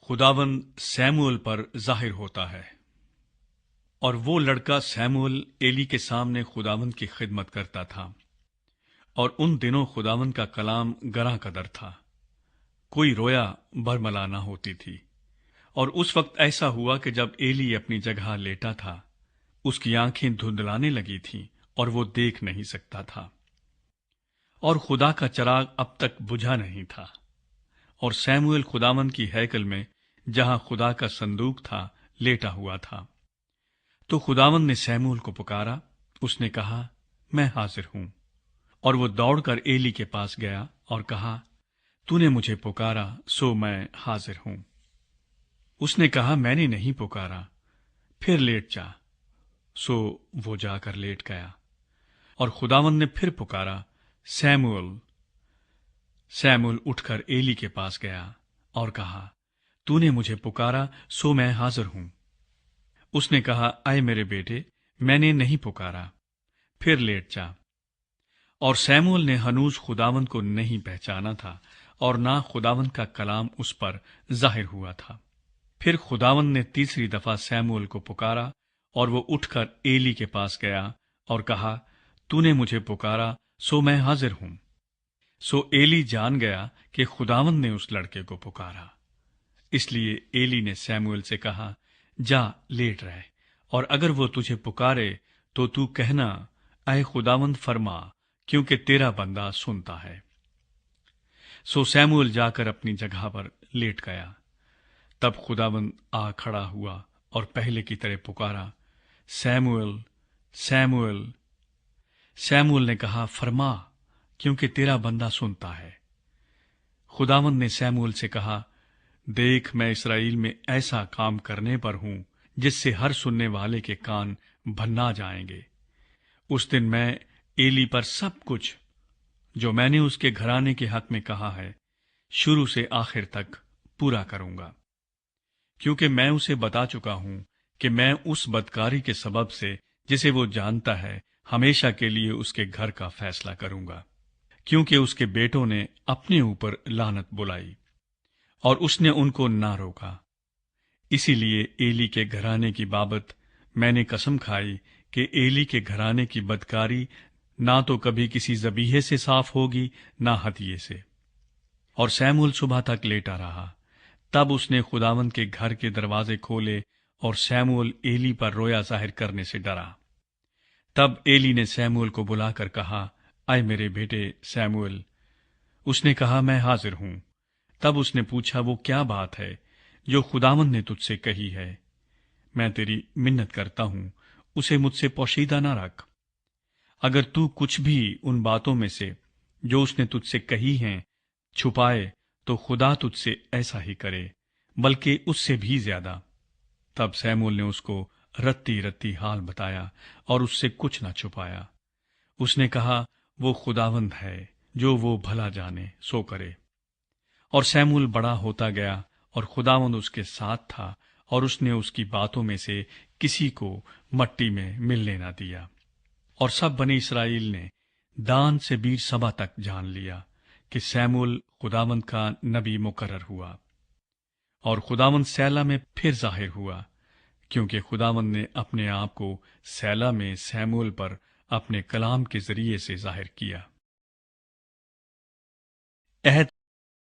خداوند سیموئیل پر ظاہر ہوتا ہے، اور وہ لڑکا سیموئیل ایلی کے سامنے خداوند کی خدمت کرتا تھا، اور ان دنوں خداوند کا کلام گراں قدر تھا، کوئی رویا برملا نہ ہوتی تھی۔ اور اس وقت ایسا ہوا کہ جب ایلی اپنی جگہ لیٹا تھا، اس کی آنکھیں دھندلانے لگی تھیں اور وہ دیکھ نہیں سکتا تھا، اور خدا کا چراغ اب تک بجھا نہیں تھا۔ اور سیموئیل خداوند کی ہیکل میں جہاں خدا کا صندوق تھا لیٹا ہوا تھا۔ تو خداوند نے سیموئیل کو پکارا، اس نے کہا، میں حاضر ہوں۔ اور وہ دوڑ کر ایلی کے پاس گیا اور کہا، تو نے مجھے پکارا سو میں حاضر ہوں۔ اس نے کہا، میں نے نہیں پکارا، پھر لیٹ جا۔ سو وہ جا کر لیٹ گیا۔ اور خداوند نے پھر پکارا، سیموئیل۔ سیموئیل اٹھ کر ایلی کے پاس گیا اور کہا، تو نے مجھے پکارا سو میں حاضر ہوں۔ اس نے کہا، اے میرے بیٹے، میں نے نہیں پکارا، پھر لیٹ جا۔ اور سیموئیل نے ہنوز خداوند کو نہیں پہچانا تھا، اور نہ خداوند کا کلام اس پر ظاہر ہوا تھا۔ پھر خداوند نے تیسری دفعہ سیموئیل کو پکارا، اور وہ اٹھ کر ایلی کے پاس گیا اور کہا، تو نے مجھے پکارا سو میں حاضر ہوں۔ سو ایلی جان گیا کہ خداوند نے اس لڑکے کو پکارا۔ اس لیے ایلی نے سیموئیل سے کہا، جا لیٹ رہ، اور اگر وہ تجھے پکارے تو تو کہنا، اے خداوند فرما، کیونکہ تیرا بندہ سنتا ہے۔ سو سیموئیل جا کر اپنی جگہ پر لیٹ گیا۔ تب خداوند آ کھڑا ہوا اور پہلے کی طرح پکارا، سیموئیل، سیموئیل۔ سیموئیل نے کہا، فرما، کیونکہ تیرا بندہ سنتا ہے۔ خداوند نے سیموئیل سے کہا، دیکھ، میں اسرائیل میں ایسا کام کرنے پر ہوں جس سے ہر سننے والے کے کان بھنا جائیں گے۔ اس دن میں ایلی پر سب کچھ جو میں نے اس کے گھرانے کے حق میں کہا ہے، شروع سے آخر تک پورا کروں گا، کیونکہ میں اسے بتا چکا ہوں کہ میں اس بدکاری کے سبب سے جسے وہ جانتا ہے ہمیشہ کے لیے اس کے گھر کا فیصلہ کروں گا، کیونکہ اس کے بیٹوں نے اپنے اوپر لعنت بلائی اور اس نے ان کو نہ روکا۔ اسی لیے ایلی کے گھرانے کی بابت میں نے قسم کھائی کہ ایلی کے گھرانے کی بدکاری نہ تو کبھی کسی ذبیحے سے صاف ہوگی، نہ ہدیے سے۔ اور سیموئیل صبح تک لیٹا رہا۔ تب اس نے خداوند کے گھر کے دروازے کھولے، اور سیموئیل ایلی پر رویا ظاہر کرنے سے ڈرا۔ تب ایلی نے سیموئیل کو بلا کر کہا، اے میرے بیٹے سیموئیل۔ اس نے کہا، میں حاضر ہوں۔ تب اس نے پوچھا، وہ کیا بات ہے جو خداوند نے تجھ سے کہی ہے؟ میں تیری منت کرتا ہوں، اسے مجھ سے پوشیدہ نہ رکھ۔ اگر تو کچھ بھی ان باتوں میں سے جو اس نے تجھ سے کہی ہیں چھپائے تو خدا تجھ سے ایسا ہی کرے، بلکہ اس سے بھی زیادہ۔ تب سیموئیل نے اس کو رتی رتی حال بتایا اور اس سے کچھ نہ چھپایا۔ اس نے کہا، وہ خداوند ہے، جو وہ بھلا جانے سو کرے۔ اور سیموئیل بڑا ہوتا گیا، اور خداوند اس کے ساتھ تھا، اور اس نے اس کی باتوں میں سے کسی کو مٹی میں ملنے نہ دیا۔ اور سب بنی اسرائیل نے دان سے بیر سبا تک جان لیا کہ سیموئیل خداوند کا نبی مقرر ہوا۔ اور خداوند سیلا میں پھر ظاہر ہوا، کیونکہ خداوند نے اپنے آپ کو سیلا میں سیموئیل پر اپنے کلام کے ذریعے سے ظاہر کیا۔ عہد